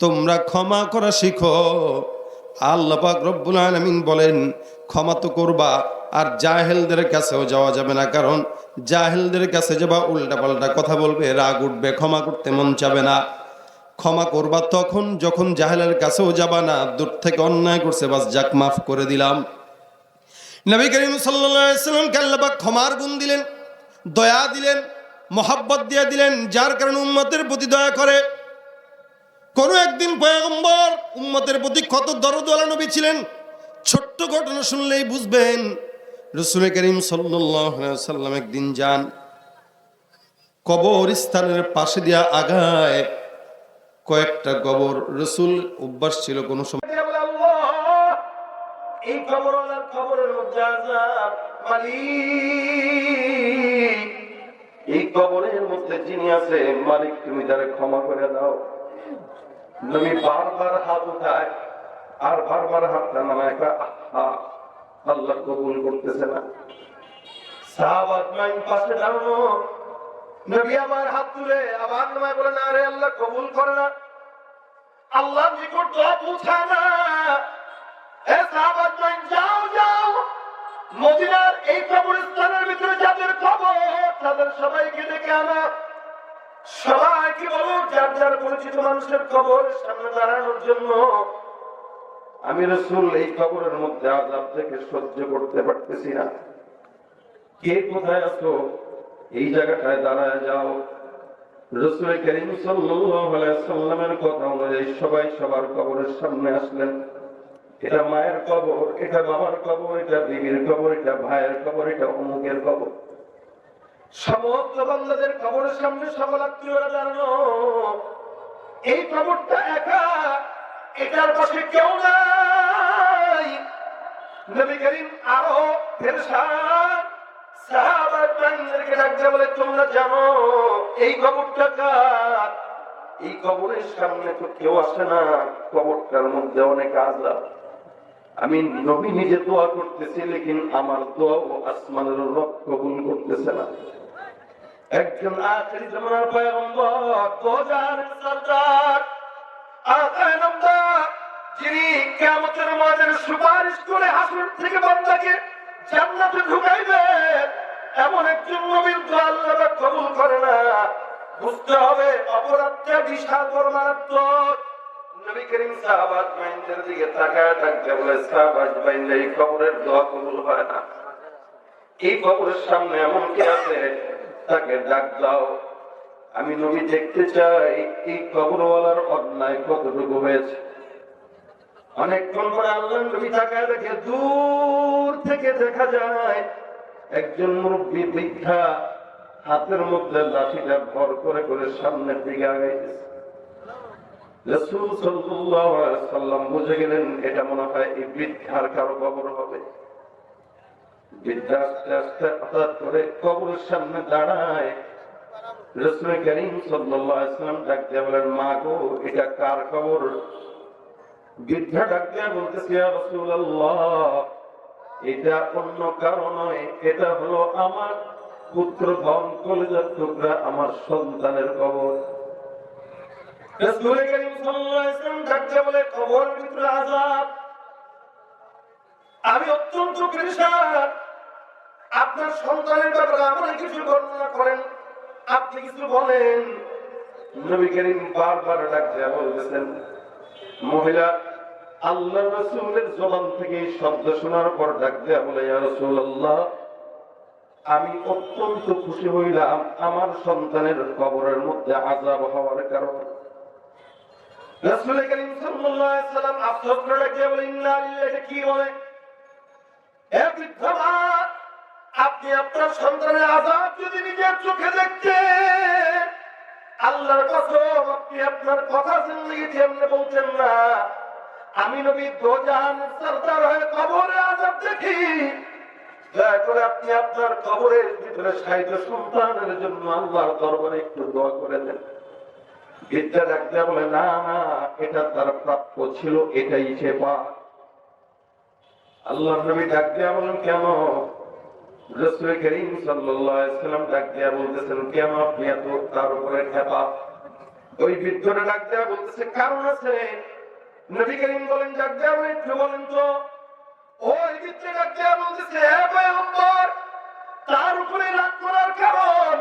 তোমরা ক্ষমা করা শিখো। আল্লাহ পাক রব্বুল আলামিন বলেন ক্ষমা তো করবা, আর জাহেলদের কাছেও যাওয়া যাবে না, কারণ জাহেলদের কাছে যাবা উল্টাপাল্টা কথা বলবে, রাগ উঠবে, ক্ষমা করতে মন চাবে না। ক্ষমা করবা তখন যখন জাহেলের কাছেও যাবা না, দূর থেকে অন্যায় করছে, বাস যাক মাফ করে দিলাম। নবী করিম সাল্লাল্লাহু আলাইহি ওয়াসাল্লামকে আল্লাহ পাক ক্ষমার গুণ দিলেন, দয়া দিলেন, মহব্বত দিয়ে দিলেন, যার কারণে উম্মতের প্রতি দয়া করে। কোন একদিন পয়গম্বর উম্মতের প্রতি কত দরদওয়ালা নবী ছিলেন, ছোট্ট ঘটনা শুনলেই বুঝবেন। রাসূল করিম সাল্লাল্লাহু আলাইহি ওয়াসাল্লাম একদিন যান, কবরস্থানের পাশে দিয়া আগায় কয়েকটা কবর। রাসূল অভ্যাস ছিল কোন সময় এই কবরওয়ালার কবরের মধ্যে আযাব, মালিক এই কবরের মধ্যে যিনি আছে, মালিক তুমি তারে ক্ষমা করে দাও। নবী বারবার হাত উঠায় আর বারবার হাতটা নামায়, আল্লাহ কবুল করতেছে না। সাহাবাত মাইন পাশে দাঁড়ানো, নবী আবার হাত তুলে আবার নামায়, বলে না রে আল্লাহ কবুল করে না, আল্লাহর নিকট দোয়া পৌঁছায় না। এ সাহাবাত মাইন যাও যাও, মদিনার এই কবরস্থানের ভিতরে যাদের কবর তাদের সবাইকে ডেকে আনা, সবাইকে বলো যার যার পরিচিত মানুষের কবরের সামনে দাঁড়ানোর জন্য। আমি রাসূল এই কবরের মধ্যে আযাব থেকে সহ্য করতে পারতেছি না, কে কোথায় আছো এই জায়গাটায় দাঁড়ায় যাও। রাসূল করিম সাল্লাল্লাহু আলাইহি ওয়াসাল্লামের কথা অনুযায়ী সবাই সবার কবরের সামনে আসলেন। এটা মায়ের কবর, এটা বাবার কবর, এটা বিবির কবর, এটা ভাইয়ের কবর, এটা অমুকের কবর। সমস্ত বান্দাদের কবরের সামনে সকল আত্মীয়রা দাঁড়ানো। এই কবরটা একা, এটার পাশে কেউ নাই। নবী করিম আরো ফেরেশতান সাহাবাদেরকে ডাকতে বলে, তোমরা জানো এই কবরটা কার? এই কবরের সামনে তো কেউ আসে না, কবরটার মধ্যে অনেক আযাব। আমি নবী নিজে দোয়া করতেছি, লেকিন আমার দোয়া ও আসমানের রব কবুল করতেছে না। একজন আখিরি জামানার পয়গম্বর, দোজাহানের সরদার, আকায়ে নামদার, যিনি কিয়ামতের ময়দানে সুপারিশ করে হাসর থেকে বান্দাকে জান্নাতে ঢুকাইবেন, এমন একজন নবীর দোয়া আল্লাহ কবুল করে না। বুঝতে হবে অপরাধটা বিশাল বড় মারাত্মক। নবী করিম সাহাবাত মাইনদের দিকে তাকায় ডাকতে বলে, সাহাবাত মাইনরা এই কবরের দোয়া কবুল হয় না। এই কবরের সামনে এমন কে আছে, তাকে ডাক দাও। আমি নবী দেখতে চাই এই কবরওয়ালার অন্যায় কতটুকু হয়েছে। অনেকক্ষণ পরে আল্লাহ নবী তাকায় দেখে, দূর থেকে দেখা যায় একজন মুরব্বী বৃদ্ধা হাতের মধ্যে লাঠিটা ভর করে করে সামনের দিকে আগাইতেছে। রাসূল সাল্লাল্লাহু আলাইহি ওয়াসাল্লাম বুঝে গেলেন এটা মনে হয় এই বৃদ্ধার কারো কবর হবে। বৃদ্ধা আস্তে আস্তে হঠাৎ করে কবরের সামনে দাঁড়ায়। রাসূল করিম সাল্লাল্লাহু আলাইহি ওয়াসাল্লাম ডাক দিয়ে বলেন, মা গো এটা কার কবর? বৃদ্ধা ডাক দিয়ে বলতেছে, ইয়া রাসূলুল্লাহ এটা অন্য কারো নয়, এটা হলো আমার পুত্র ধন কলিজার টুকরা আমার সন্তানের কবর। রাসূল করিম সাল্লাল্লাহু আলাইহি ওয়াসাল্লাম ডাক দিয়ে বলে, কবরের ভিতরে আযাব, আমি অত্যন্ত পেরেশান, আপনার সন্তানের ব্যাপারে আমাকে কিছু বর্ণনা করেন, আপনি কিছু বলেন। নবী করিম বারবার ডাক দিয়ে বলতেছেন, মহিলা আল্লাহ রাসূলের জবান থেকে এই শব্দ শোনার পর ডাক দিয়ে বলে, ইয়া রাসূলুল্লাহ আমি অত্যন্ত খুশি হইলাম আমার সন্তানের কবরের মধ্যে আযাব হওয়ার কারণে। রাসূল করিম সাল্লাল্লাহু আলাইহি ওয়াসাল্লাম আফসোস করে ডাক দিয়ে বলে, ইন্না লিল্লাহি, এটা কি বলে? হে বৃদ্ধা মা, আপনি আপনার সন্তানের আযাব যদি নিজের চোখে দেখতেন, আল্লাহর কসম আপনি আপনার কথা জিন্দেগিতে এমনি বলতেন না। আমি নবী দোজাহানের সরদার হয়ে কবরে আযাব দেখি, দয়া করে আপনি আপনার কবরের ভিতরে শায়িত সন্তানের জন্য আল্লাহর দরবারে একটু দোয়া করে দেন। বৃদ্ধা ডাক্তার বলে, না না এটা তার প্রাপ্য ছিল, এটাই সে পায়। আল্লাহর নবী ডাক দিয়া বলেন, কেন? রাসূল করিম সাল্লাল্লাহু আলাইহি ওয়াসাল্লাম ডাক দিয়া বলতেছেন, কেন আপনি এত তার উপরে খেপা? ওই বৃদ্ধরা ডাক দেয়া বলতেছে কারণ আছে। নবী করিম বলেন ডাক দেয়া একটু বলেন তো। ওই বৃদ্ধ ডাক দেয়া বলতেছে হে পয়গম্বর, তার উপরে রাগ করার কারণ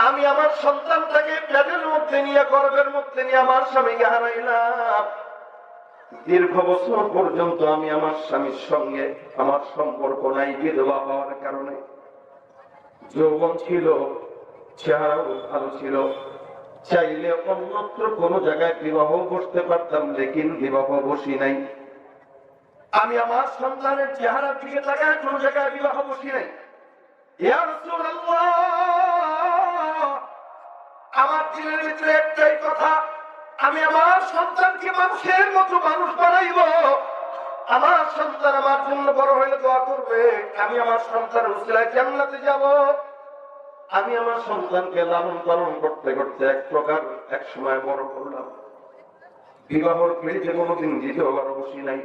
আমি আমার সন্তানটাকে পেটের মধ্যে নিয়ে গর্ভের মধ্যে নিয়ে আমার স্বামীকে হারাইলাম। দীর্ঘ বছর পর্যন্ত আমি আমার স্বামীর সঙ্গে আমার সম্পর্ক নাই বিধবা হওয়ার কারণে। যৌবন ছিল, চেহারাও ভালো ছিল, চাইলে অন্যত্র কোন জায়গায় বিবাহ বসতে পারতাম, লেকিন বিবাহ বসি নাই। আমি আমার সন্তানের চেহারার দিকে তাকায় কোন জায়গায় বিবাহ বসি নাই। ইয়া রাসূলুল্লাহ, আমার দিলের ভিতরে একটাই কথা, আমি আমার সন্তানকে মানুষের মতো মানুষ বানাইব। আমার সন্তান আমার জন্য বড় হইলে দোয়া করবে, আমি আমার সন্তানের উসিলায় জান্নাতে যাব। আমি আমার সন্তানকে লালন পালন করতে করতে এক প্রকার এক সময় বড় করলাম। বিবাহর পিড়িতে কোনোদিন দ্বিতীয়বার বসি নাই।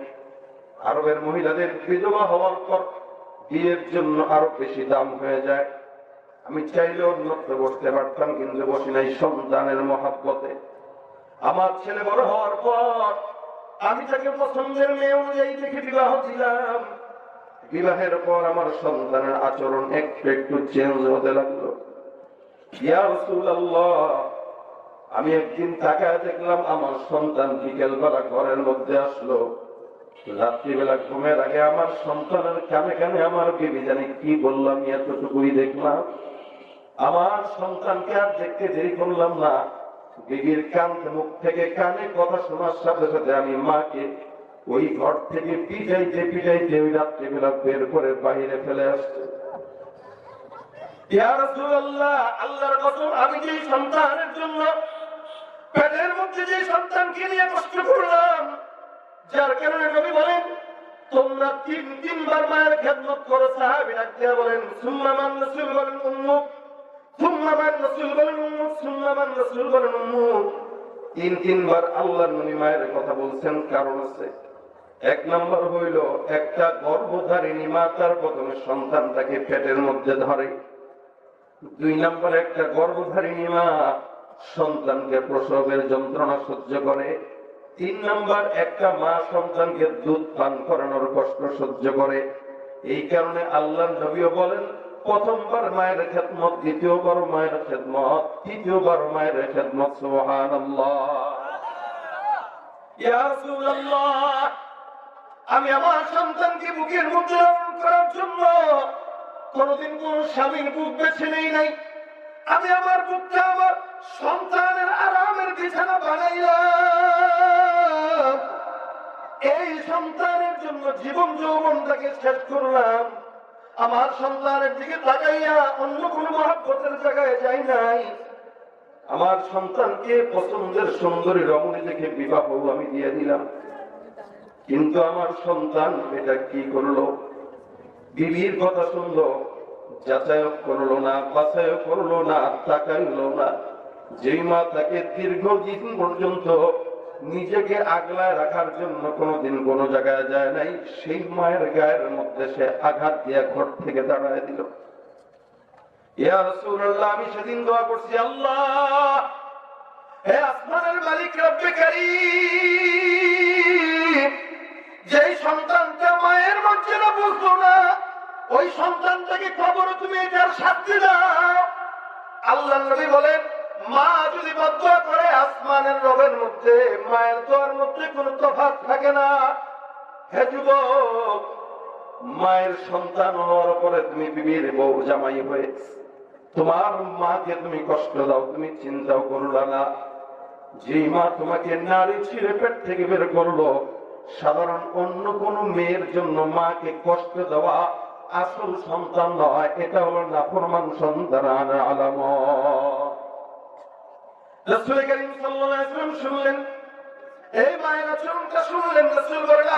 আরবের মহিলাদের বিধবা হওয়ার পর বিয়ের জন্য আরো বেশি দাম হয়ে যায়। আমি চাইলে অন্যত্র বসতে পারতাম, কিন্তু বসি নাই সন্তানের মহাব্বতে। আমার ছেলে বড় হওয়ার পর আমি তাকে পছন্দের মেয়ে অনুযায়ী দেখে বিবাহ দিলাম। বিবাহের পর আমার সন্তানের আচরণ একটু একটু চেঞ্জ হতে লাগলো। ইয়া রাসূলুল্লাহ, আমি একদিন তাকায় দেখলাম আমার সন্তান বিকেল বেলা ঘরের মধ্যে আসলো। রাত্রিবেলা ঘুমের আগে আমার সন্তানের কানে কানে আমার বিবি জানি কি বললাম, এতটুকুই দেখলাম। আমার সন্তানকে আর দেখতে দেরি করলাম না। বিবির কান মুখ থেকে কানে কথা শোনার সাথে সাথে আমি মাকে ওই ঘর থেকে পিটাইতে পিটাইতে ওই রাত্রিবেলা বের করে বাহিরে ফেলে আসছে। ইয়া রাসূলুল্লাহ, আল্লাহর কসম, আমি যে সন্তানের জন্য পেটের মধ্যে যে সন্তানকে নিয়ে কষ্ট করলাম, যার কারণে নবী বলেন তোমরা তিনবার মায়ের খেদমত করো। সাহাবী ডাক দিয়া বলেন সুম্মা মান, রাসূল বলেন উম্মুক, সুম্মা মান, রাসূল বলেন উম্মুক, সুম্মা মান, রাসূল বলেন উম্মুক। তিনবার আল্লাহর নবী মায়ের কথা বলছেন, কারণ আছে। এক নম্বর হইল, একটা গর্ভধারিণী মা তার প্রথমে সন্তানটাকে পেটের মধ্যে ধরে। 2 নম্বর, একটা গর্ভধারিণী মা সন্তানকে প্রসবের যন্ত্রণা সহ্য করে। 3 নম্বর, একটা মা সন্তানকে দুধ পান করানোর কষ্ট সহ্য করে। এই কারণে আল্লাহর নবীও বলেন প্রথমবার মায়ের খেদমত, দ্বিতীয়বার মায়ের খেদমত, তৃতীয়বার মায়ের খেদমত। সুবহানাল্লাহ। ইয়া রাসূলুল্লাহ, আমি আমার সন্তানকে বুকের মধ্যে লালন করার জন্য কোনদিন কোন স্বামীর বুক বেছে নেই নাই। আমি আমার বুকটা আমার সন্তানের আরামের বিছানা বানাইলাম। এই সন্তানের জন্য জীবন যৌবনটাকে শেষ করলাম। আমার সন্তানের দিকে তাকাইয়া অন্য কোন মহব্বতের জায়গায় যাই নাই। আমার সন্তানকে পছন্দের সুন্দরী রমণী দেখে বিবাহ আমি দিয়ে দিলাম। কিন্তু আমার সন্তান এটা কি করলো? বিবির কথা শুনলো, যাচাইও করলো না, বাছাইও করলো না, তাকাইলো না। যেই মা তাকে দীর্ঘদিন পর্যন্ত নিজেকে আগলায় রাখার জন্য কোনোদিন কোন জায়গায় যায় নাই, সেই মায়ের গায়ের মধ্যে সে আঘাত দিয়ে ঘর থেকে দাঁড়ায় দিল। ইয়া রাসূলুল্লাহ, আমি সেদিন দোয়া করছি, আল্লাহ, হে আসমানের মালিক রব্বে কারীম, যেই সন্তানটা মায়ের মর্যাদা বুঝলো না, ওই সন্তানটাকে খবর তুমি এটার শাস্তি দাও। আল্লাহর নবী বলেন, মা যদি বদদুয়া করে আসমানের রবের মধ্যে মায়ের দোয়ার মধ্যে কোনো তফাৎ থাকে না। হে যুবক, মায়ের সন্তান হওয়ার পরে তুমি বিবির বউ জামাই হয়ে তোমার মাকে তুমি কষ্ট দাও, তুমি চিন্তাও করলা না। যেই মা তোমাকে নারী ছিঁড়ে পেট থেকে বের করলো, সাধারণ অন্য কোন মেয়ের জন্য মাকে কষ্ট দেওয়া আসল সন্তান নয়, এটা হলো নাফরমান সন্তান আলামত। রাসূল করিম সাল্লাল্লাহু আলাইহি ওয়াসাল্লাম শুনলেন, এই মায়ের আচরণটা শুনলেন। রাসূল বলেন,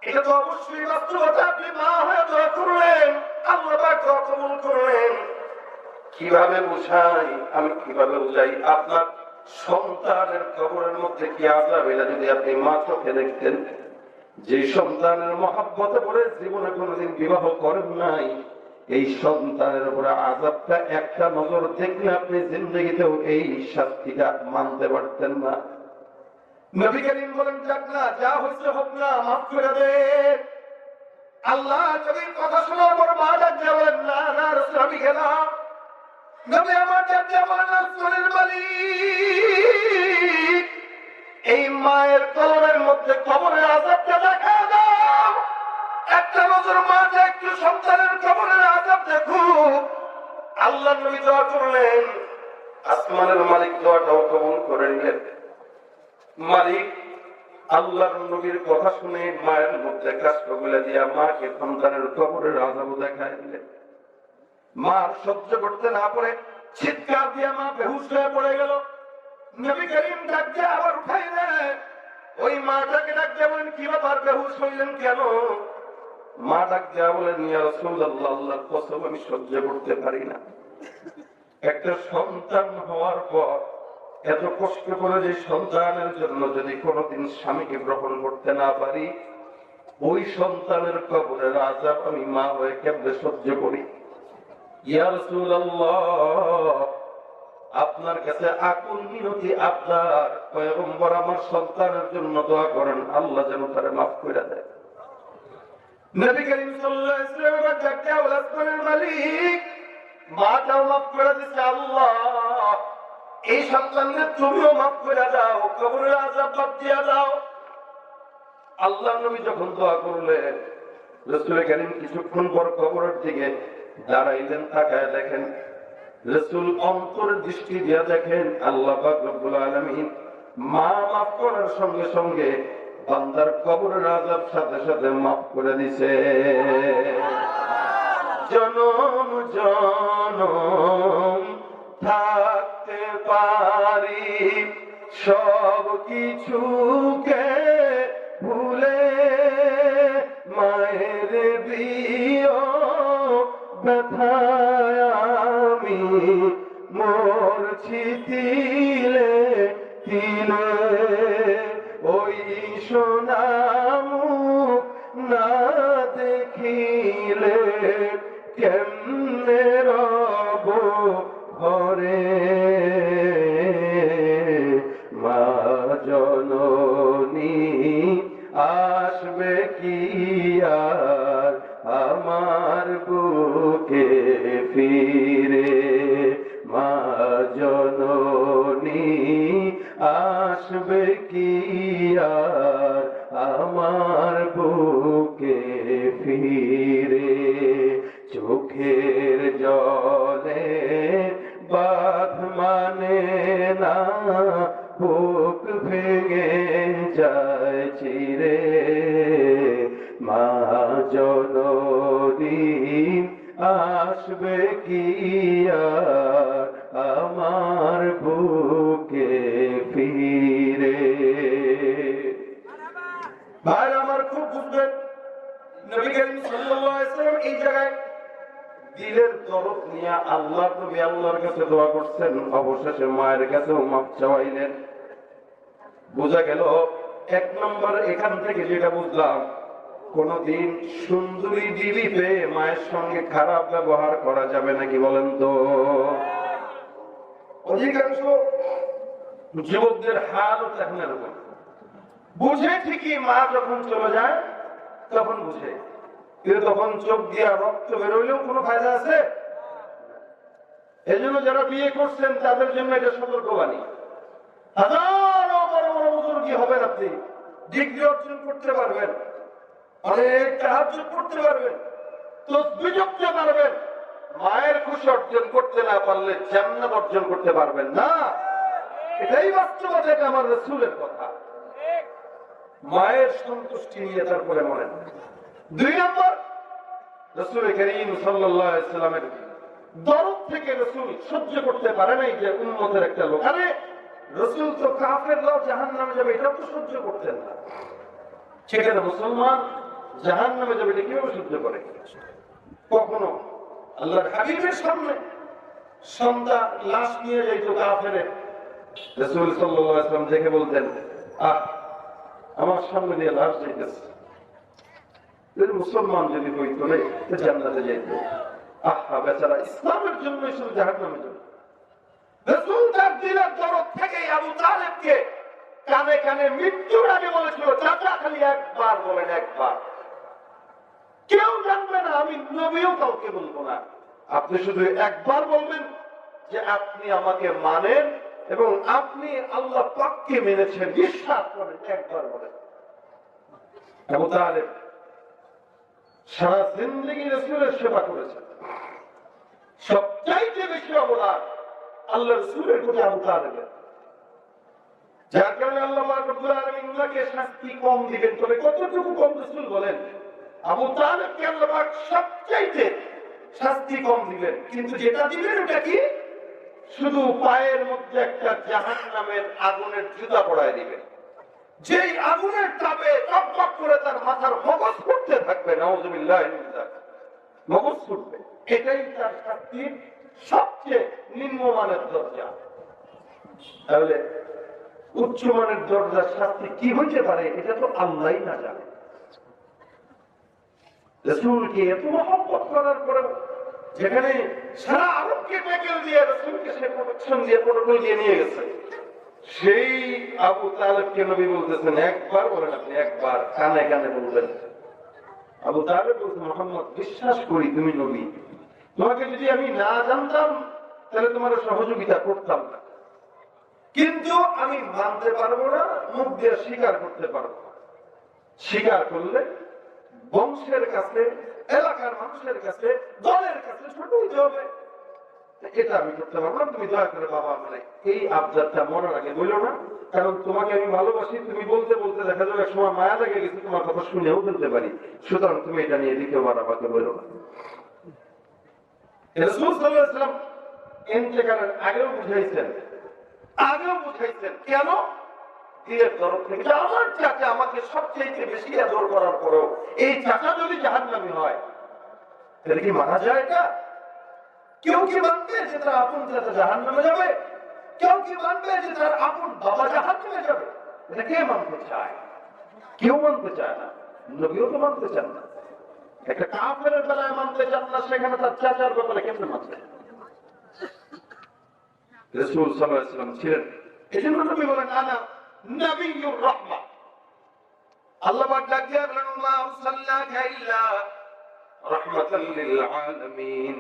এটা তো অবশ্যই বাস্তবতা। আপনি মা হয়ে দোয়া করলেন, আল্লাহ পাক দোয়া কবুল করলেন। কিভাবে বুঝাই, আমি কিভাবে বুঝাই? আপনার সন্তানের কবরের মধ্যে কি আযাব, এটা যদি আপনি মা চোখে দেখতেন। যে সন্তানের মহাব্বতে পড়ে জীবনে কোনোদিন বিবাহ করেন নাই, এই সন্তানের উপরে আযাবটা একটা নজর দেখলে আপনি জিন্দেগিতেও এই শাস্তিটা মানতে পারতেন না। নবী করিম বলেন, যাক না, যা হয়েছে হোক না, মাফ করে দে। আল্লাহ নবীর কথা শোনার পর মা ডাক দিয়ে বলেন, না না রাসূল, আমি গেলাম। নবী আমার ডাক দিয়ে বলেন, রাসূলের মালিক, এই মায়ের কলমের মধ্যে কবরের আযাবটা দেখা দাও। একটা নজর মাটা একটু সন্তানের কবরের আযাব দেখুক। আল্লাহ নবী দোয়া করলেন, আসমানের মালিক দোয়াটাও কবুল করে নিলেন। মালিক আল্লাহর নবীর কথা শুনে মায়ের মধ্যে কষ্টগুলো দিয়া মাকে সন্তানের কবরের আযাব দেখায় দিলেন। মা সহ্য করতে না পারে চিৎকার দিয়া মা বেহুশ হয়ে পড়ে গেল। নবী করিম ডাক দিয়ে আবার উঠাইলেন। ওই মাটাকে ডাক দিয়ে বলেন, কি ব্যাপার, বেহুশ হইলেন কেন? মা ডাক দিয়া বলেন, ইয়া রাসূলুল্লাহ, আল্লাহর কসম, আমি সহ্য করতে পারি না। একটা সন্তান হওয়ার পর এত কষ্ট করে যে সন্তানের জন্য যদি কোনোদিন স্বামীকে গ্রহণ করতে না পারি, ওই সন্তানের কবরের আযাব আমি মা হয়ে কেমনে সহ্য করি? ইয়া রাসূলুল্লাহ, আপনার কাছে আকুল মিনতি আবদার, পয়গম্বর আমার সন্তানের জন্য দোয়া করেন, আল্লাহ যেন তারে মাফ করে দেয়। নবী করিম সাল্লাল্লাহু আলাইহি ওয়াসাল্লাম ডাকতে আওয়াজ করেন, মালিক মাটাও মাফ করে দিচ্ছে, আল্লাহ এই সন্তানকে তুমিও মাফ করে দাও, কবরের আযাব বাদ দিয়ে দাও। আল্লাহ নবী যখন দোয়া করলেন, রাসূল করিম কিছুক্ষণ পর কবরের দিকে দাঁড়াইলেন, তাকায় দেখেন, রাসূল অন্তরের দৃষ্টি দিয়া দেখেন আল্লাহ পাক রব্বুল আলামিন মা মাফ করার সঙ্গে সঙ্গে বান্দার কবরের আযাব সাথে সাথে মাফ করে দিছে। জনম জনম থাকতে পারি সব কিছুকে ভুলে, মায়ের বিয়োগ ব্যথায় আমি মরছি তিলে তিলে, ওই সোনা মুখ না দেখিলে কেমনে রব ঘরে, মা জননী আসবে কি আর আমার বুকে ফিরে, মা জননী আসবে কি আর আমার বুকে ফিরে, চোখের জলে বাঁধ মানে না, বুক ভেঙে যায় চিরে, মা জননী আসবে কি আর আমার বুকে ফিরে। ভাই আমার খুব বুঝবেন, নবী করিম সাল্লাল্লাহু আলাইহি ওয়াসাল্লাম এই জায়গায় দিলের দরদ নিয়ে আল্লাহর নবী আল্লাহর কাছে দোয়া করছেন, অবশেষে মায়ের কাছেও মাফ চাইলেন। বোঝা গেল এক নম্বর এখান থেকে যেটা বুঝলাম, কোনদিন সুন্দরী বিবি পেয়ে মায়ের সঙ্গে খারাপ ব্যবহার করা যাবে নাকি বলেন তো? অধিকাংশ যুবকদের হালও এখন এরকম, বুঝে ঠিকই, মা যখন চলে যায় তখন বুঝে, কিন্তু তখন চোখ দিয়া রক্ত বেরোইলেও কোনো ফায়দা আছে? এই জন্য যারা বিয়ে করছেন তাদের জন্য এটা সতর্কবাণী। হাজারো বড় বড় বুজুর্গি হবেন, আপনি ডিগ্রি অর্জন করতে পারবেন, অনেক তাহাজ্জুদ করতে পারবেন, তাসবিহ জপতে পারবেন, মায়ের খুশি অর্জন করতে না পারলে জান্নাত অর্জন করতে পারবেন না। এটাই বাস্তবতা, এটা আমার রাসূলের কথা। মায়ের সন্তুষ্টি নিয়ে তারপরে মরেন। দুই নম্বর, রাসূল করিম সাল্লাল্লাহু আলাইহি ওয়াসাল্লামের দরদ থেকে রাসূল সহ্য করতে পারে নাই যে উম্মতের একটা লোক, আরে রাসূল তো কাফেররাও জাহান্নামে যাবে এটাও তো সহ্য করতেন না, সেখানে মুসলমান জাহান্নামে যাবে এটা কিভাবে সহ্য করে? কখনো আল্লাহর হাবিবের সামনে সন্তান লাশ নিয়ে যাইতো কাফেরে, রাসূল সাল্লাল্লাহু আলাইহি ওয়াসাল্লাম দেখে বলতেন, আহ আমার সামনে দিয়ে লাশ যাইতেছে, মুসলমান যদি হইতো না জান্নাতে যাইত। আহা বেচারা ইসলামের জন্য শুধু জাহান্নামের জন্য। রাসূল তার দিলের দরদ থেকে আবু তালেবকে কানে কানে মৃত্যুর আগে বলেছিল, চাচা খালি একবার বলেন, একবার, কেউ জানবে না, আমি নবীও কাউকে বলবো না, আপনি শুধু একবার বলবেন যে আপনি আমাকে মানেন এবং আপনি আল্লাহ পাককে মেনেছেন, বিশ্বাস করেন, একবার বলেন। আবু তালেব সারা জিন্দেগি রাসূলের সেবা করেছেন, সবচাইতে বেশি অবদান আল্লাহ রাসূলের প্রতি আবু তালেবের, যার কারণে আল্লাহ রাব্বুল আলামিন উনাকে শাস্তি কম দিবেন। তবে কতটুকু কম রাসূল বলেন? আবু তালেবকে আল্লাহ পাক সবচাইতে শাস্তি কম দিবেন, কিন্তু যেটা দিবেন ওটা কি? শুধু পায়ের মধ্যে একটা জাহান্নামের আগুনের জুতা পরায় দিবেন, যেই আগুনের তাপে টকটক করে তার মাথার মগজ ফুটতে থাকবে, নাউযুবিল্লাহ, মগজ ফুটবে। এটাই তার শাস্তির সবচেয়ে নিম্নমানের দরজা। তাহলে উচ্চমানের দরজার শাস্তি কি হইতে পারে এটা তো আল্লাহই না জানে। রাসূলকে এত মহব্বত করার পরে যেখানে সারা আরবকে ট্যাকেল দিয়ে রাসূলকে সে প্রোটেকশন দিয়ে প্রোটোকল দিয়ে নিয়ে গেছে, সেই আবু তালেবকে নবী বলতেছেন একবার বলেন, আপনি একবার, কানে কানে বলবেন। আবু তালেব বলছে, মুহাম্মদ বিশ্বাস করি তুমি নবী, তোমাকে যদি আমি না জানতাম তাহলে তোমার সহযোগিতা করতাম না, কিন্তু আমি মানতে পারবো না, মুখ দিয়ে স্বীকার করতে পারবো না। স্বীকার করলে বংশের কাছে, এলাকার মানুষের কাছে, দলের কাছে ছোট হইতে হবে, এটা আমি করতে পারবো না। তুমি দয়া করে বাবা মানে এই আবদারটা মনের আগে বললো না, কারণ তোমাকে আমি ভালোবাসি, তুমি বলতে বলতে দেখা যাবে এক সময় মায়া লেগে গেছে, তোমার কথা শুনেও ফেলতে পারি, সুতরাং তুমি এটা নিয়ে দ্বিতীয়বার আমাকে বললো না। রাসূল সাল্লাল্লাহু আলাইহি ওয়াসাল্লাম ইন্তেকালের আগেও বুঝাইছেন, কেন? দিলের তরফ থেকে আমার চাচা আমাকে সবচেয়ে বেশি আদর করার পরেও এই চাচা যদি জাহান্নামী হয় তাহলে কি মানা যায়? এটা কেউ কি মানবে যে তার আপন চাচা জাহান্নামে যাবে? কেউ কি মানবে যে তার আপন বাবা জাহান্নামে যাবে? এটা কে মানতে চায়? কেউ মানতে চায় না, নবীও তো মানতে চান না। একটা কাফেরের বেলায় মানতে চান না, সেখানে তার চাচার ব্যাপারে কেমনে মানবে? রাসূল সাল্লাল্লাহু আলাইহি ওয়াসাল্লাম ছিলেন, এজন্য নবী বলেন আনা নবিয়্যুর রাহমা। আল্লাহ পাক ডাক দিয়ে বলেন মা আরসালনাকা ইল্লা রাহমাতাল লিল আলামিন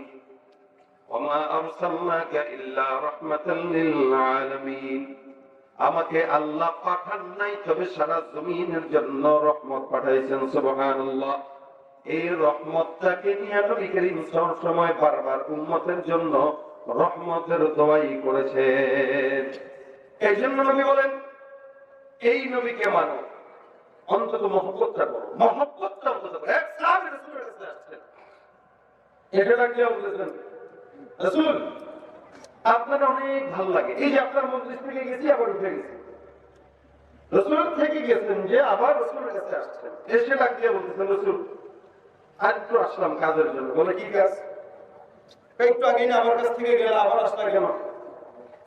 ওয়া মা আরসালনাকা ইল্লা রাহমাতাল লিল আলামিন। আমাকে আল্লাহ পাঠান নাই, তবে সারা জমিনের জন্য রহমত পাঠাইছেন। সুবহানাল্লাহ। এই রহমতটাকে নিয়ে নবী করিম সব সময় বারবার উম্মতের জন্য রহমতের দোয়াই করেছেন। এই জন্য নবী বলেন এই নবীকে মানো, অন্তত মহব্বতটা করো, মহব্বতটা অন্তত করো। এক সাহাবী রাসূলের কাছে আসছেন, এটা লাগলে বলতেছেন রাসূল আপনার অনেক ভালো লাগে, এই যে আপনার মজলিস থেকে গেছি আবার উঠে গেছি। রাসূল থেকে গেছেন যে আবার রাসূলের কাছে আসছেন, এসে লাগিয়ে বলতেছেন রাসূল আজ তো আসলাম কাজের জন্য। বলে কি কাজ? একটু আগে না আমার কাছ থেকে গেলাম, আবার আসতে কেন?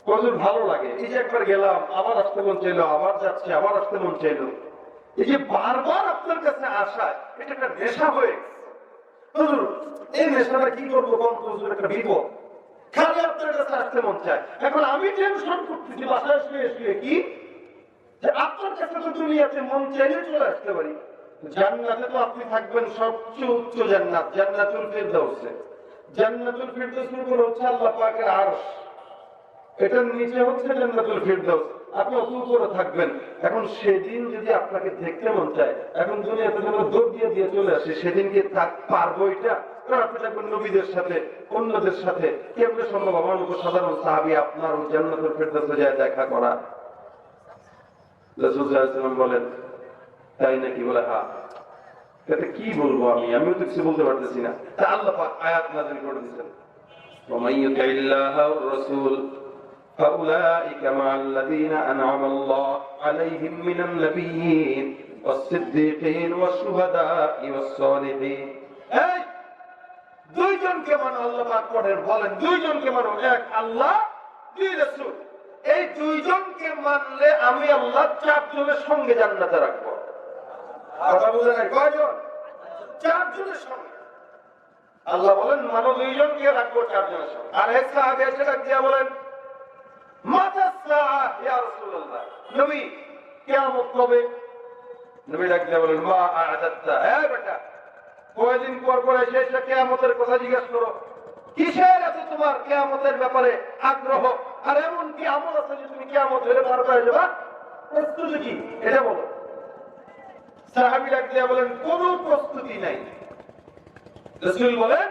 হুজুর ভালো লাগে, এই যে একবার গেলাম আবার আসতে মন চাইলো, আবার যাচ্ছে আবার আসতে মন চাইলো। এই যে বারবার আপনার কাছে আসা, এটা একটা নেশা হয়ে গেছে। হুজুর এই নেশাটা কি করবো কোন? হুজুর একটা বিপদ, খালি আপনার কাছে আসতে মন চায়। এখন আমি টেনশন করতেছি বাসায় শুয়ে শুয়ে কি যে আপনার কাছে তো দুনিয়াতে মন চাইলে চলে আসতে পারি, জান্নাতে তো আপনি থাকবেন সবচেয়ে উচ্চ জান্নাত, জান্নাতুল ফিরদাউসে। জান্নাতুল ফিরদাউসের উপর হচ্ছে আল্লাহ পাকের আরশ, এটার নিচে হচ্ছে জান্নাতুল ফিরদাউস, আপনি অত উপরে থাকবেন। এখন সেদিন যদি আপনাকে দেখতে মন চায়, এখন দুনিয়াতে যেন দৌড় দিয়ে দিয়ে চলে আসে, সেদিন কি পারবো? এটা আপনি থাকবেন নবীদের সাথে, অন্যদের সাথে, কেমনে সম্ভব আমার মতো সাধারণ সাহাবী আপনার ওই জান্নাতুল ফিরদাউসে যায় দেখা করা? রাসূল সাল্লাল্লাহু আলাইহি ওয়াসাল্লাম বলেন তাই নাকি? বলে হ্যাঁ। এটা কি বলবো আমিও তো কিছু বলতে পারতেছি না। তা আল্লাহ পাক আয়াত নাযিল করে দিয়েছেন, ওয়া মান ইউতিল্লাহা ওয়ার রাসূল ফাউলাইকা মা'আল্লাযীনা আন'আমা আল্লাহু আলাইহিম মিনান নাবিয়্যিন ওয়াস-সিদ্দীকিন ওয়াশ-শুহাদা'i ওয়াস-সালিহিন। এই দুইজনকে মানো, আল্লাহ পাক বলেন দুইজনকে মানো, এক আল্লাহ, দুই রাসূল। এই দুইজনকে মানলে আমি আল্লাহ চারজনের সঙ্গে জান্নাতে রাখবো। কথা বুঝে নাই? কয়জন? চারজনের সঙ্গে। আল্লাহ বলেন মানো দুইজনকে রাখবো চারজনের সঙ্গে। আর এক সাহাবী এসে ডাক দিয়া বলেন মাতা সাআ ইয়া রাসূলুল্লাহ, নবী কিয়ামত কবে? নবী ডাক দিয়া বলেন মা আ'দাদতা, বেটা কয়দিন পর পর এসে কিয়ামতের কথা জিজ্ঞাসা করো, কিসের এত তোমার কিয়ামতের ব্যাপারে আগ্রহ? আর এমন কি আমল আছে যে তুমি কিয়ামত ধরে পার পেয়ে যাবা? প্রস্তুতি কি এটা বলো। সাহাবী ডাক দিয়া বলেন কোনো প্রস্তুতি নাই। রাসূল বলেন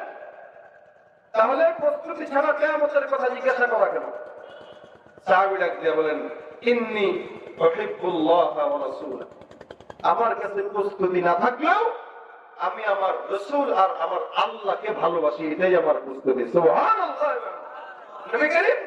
তাহলে প্রস্তুতি ছাড়া কিয়ামতের কথা জিজ্ঞাসা করা কেন? সাহাবী ডাক দিয়া বলেন ইন্নী উহিব্বুল্লাহ ওয়া রাসূলাহু, আমার কাছে প্রস্তুতি না থাকলেও আমি আমার রাসূল আর আমার আল্লাহকে ভালোবাসি, এটাই আমার প্রস্তুতি। সুবহানাল্লাহ। নবী করিম